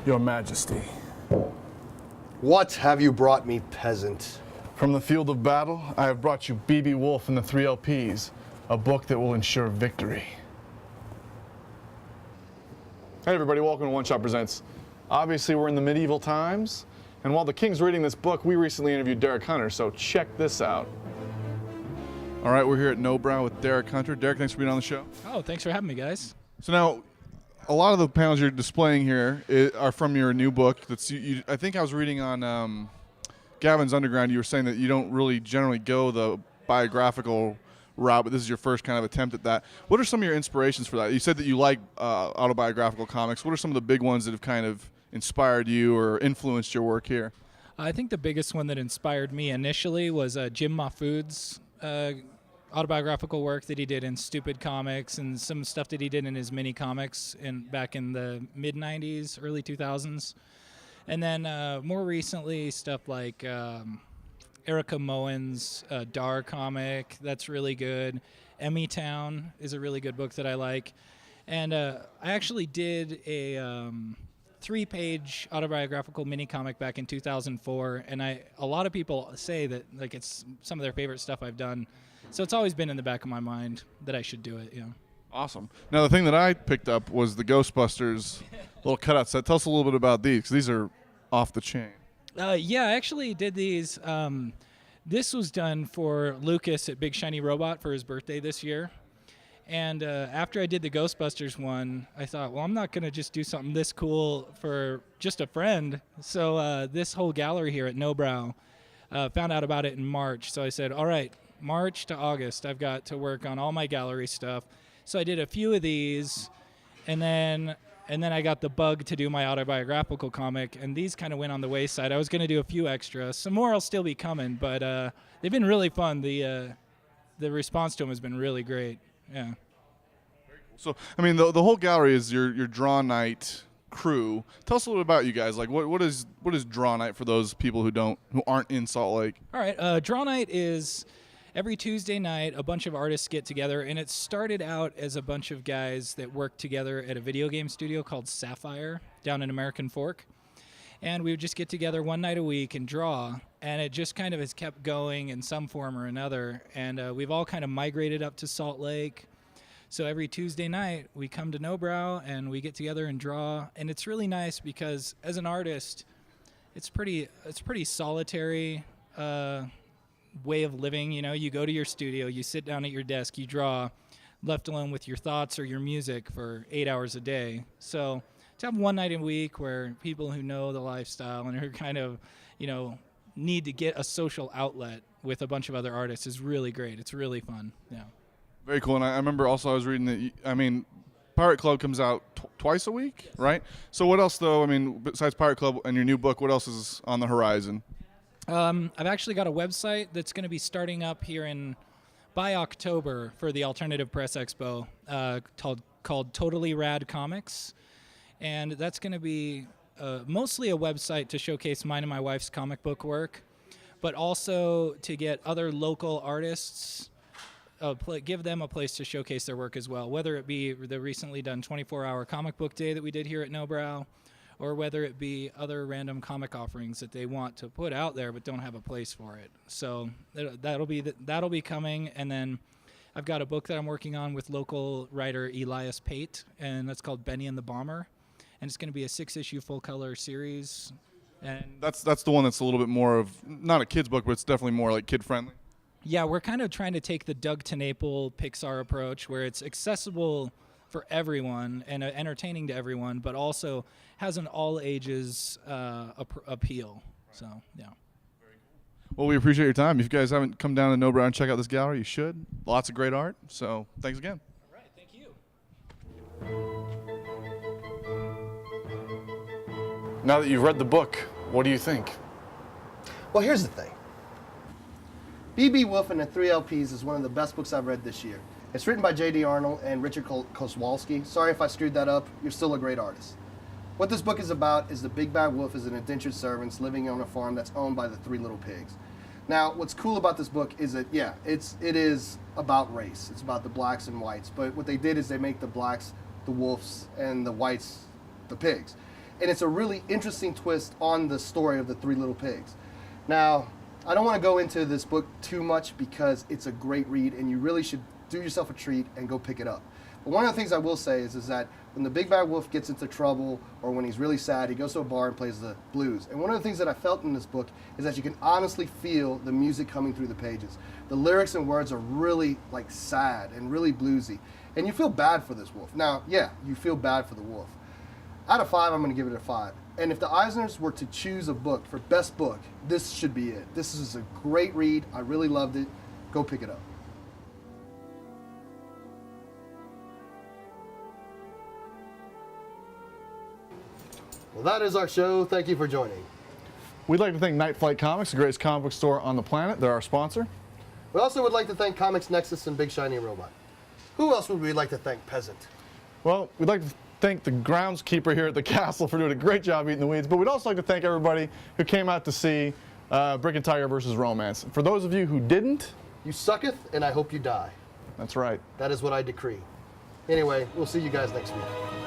Your Majesty. What have you brought me, peasant? From the field of battle, I have brought you B.B. Wolf and the 3 LPs, a book that will ensure victory. Hey everybody, welcome to One Shot Presents. Obviously we're in the medieval times, and while the king's reading this book, we recently interviewed Derek Hunter, so check this out. All right, we're here at No Brow with Derek Hunter. Derek, thanks for being on the show. Oh, thanks for having me, guys. So now, a lot of the panels you're displaying here are from your new book. I think I was reading on Gavin's Underground, you were saying that you don't really generally go the biographical route, but this is your first kind of attempt at that. What are some of your inspirations for that? You said that you like autobiographical comics. What are some of the big ones that have kind of inspired you or influenced your work here? I think the biggest one that inspired me initially was Jim Mahfood's autobiographical work that he did in Stupid Comics and some stuff that he did in his mini comics back in the mid-90s, early 2000s. And then more recently, stuff like Erica Moen's Dar comic, that's really good. Emmy Town is a really good book that I like. And I actually did a 3-page autobiographical mini comic back in 2004, and a lot of people say that like it's some of their favorite stuff I've done. So it's always been in the back of my mind that I should do it. Yeah. Awesome. Now the thing that I picked up was the Ghostbusters little cutouts. Tell us a little bit about these, because these are off the chain. Yeah, I actually did these. This was done for Lucas at Big Shiny Robot for his birthday this year. And after I did the Ghostbusters one, I thought, well, I'm not going to just do something this cool for just a friend. So this whole gallery here at No Brow found out about it in March. So I said, all right, March to August, I've got to work on all my gallery stuff. So I did a few of these, and then I got the bug to do my autobiographical comic, and these kind of went on the wayside. I was going to do a few extras. Some more will still be coming, but they've been really fun. The response to them has been really great. Yeah. So, I mean, the whole gallery is your Draw Night crew. Tell us a little bit about you guys. Like, what is Draw Night for those people who aren't in Salt Lake? All right, Draw Night is every Tuesday night, a bunch of artists get together, and it started out as a bunch of guys that worked together at a video game studio called Sapphire down in American Fork. And we would just get together one night a week and draw, and it just kind of has kept going in some form or another. And we've all kind of migrated up to Salt Lake. So every Tuesday night, we come to No Brow, and we get together and draw. And it's really nice because as an artist, it's pretty solitary way of living. You know, you go to your studio, you sit down at your desk, you draw, left alone with your thoughts or your music for 8 hours a day. So to have one night a week where people who know the lifestyle and who kind of, need to get a social outlet with a bunch of other artists is really great. It's really fun. Yeah. Very cool. And I remember also I was reading that, Pirate Club comes out twice a week, right? So what else, though, besides Pirate Club and your new book, what else is on the horizon? I've actually got a website that's going to be starting up here by October for the Alternative Press Expo called Totally Rad Comics. And that's going to be mostly a website to showcase mine and my wife's comic book work, but also to get other local artists, give them a place to showcase their work as well, whether it be the recently done 24-hour comic book day that we did here at No Brow, or whether it be other random comic offerings that they want to put out there but don't have a place for it. So that'll be coming. And then I've got a book that I'm working on with local writer Elias Pate, and that's called Benny and the Bomber. And it's going to be a 6-issue full-color series. And that's the one that's a little bit more of, not a kid's book, but it's definitely more like kid-friendly. Yeah, we're kind of trying to take the Doug TenNapel Pixar approach, where it's accessible for everyone and entertaining to everyone, but also has an all-ages appeal. So, yeah. Well, we appreciate your time. If you guys haven't come down to No Brow and check out this gallery, you should. Lots of great art. So, thanks again. All right, thank you. Now that you've read the book, what do you think? Well, here's the thing. B.B. Wolf and the 3 LPs is one of the best books I've read this year. It's written by J.D. Arnold and Richard Koswalski. Sorry if I screwed that up. You're still a great artist. What this book is about is the big bad wolf is an indentured servant living on a farm that's owned by the 3 little pigs. Now, what's cool about this book is that, yeah, it is about race. It's about the blacks and whites. But what they did is they make the blacks the wolves and the whites the pigs. and it's a really interesting twist on the story of the Three Little Pigs. Now, I don't want to go into this book too much because it's a great read, and you really should do yourself a treat and go pick it up. But one of the things I will say is that when the big bad wolf gets into trouble or when he's really sad, he goes to a bar and plays the blues. And one of the things that I felt in this book is that you can honestly feel the music coming through the pages. The lyrics and words are really like sad and really bluesy. And you feel bad for this wolf. Now, yeah, you feel bad for the wolf. Out of 5, I'm going to give it a 5. And if the Eisners were to choose a book for best book, this should be it. This is a great read. I really loved it. Go pick it up. Well, that is our show. Thank you for joining. We'd like to thank Night Flight Comics, the greatest comic book store on the planet. They're our sponsor. We also would like to thank Comics Nexus and Big Shiny Robot. Who else would we like to thank, Peasant? Well, we'd like to thank the groundskeeper here at the castle for doing a great job eating the weeds, but we'd also like to thank everybody who came out to see Brick and Tiger versus Romance. For those of you who didn't, You sucketh, and I hope you die. that's right. That is what I decree. Anyway, we'll see you guys next week.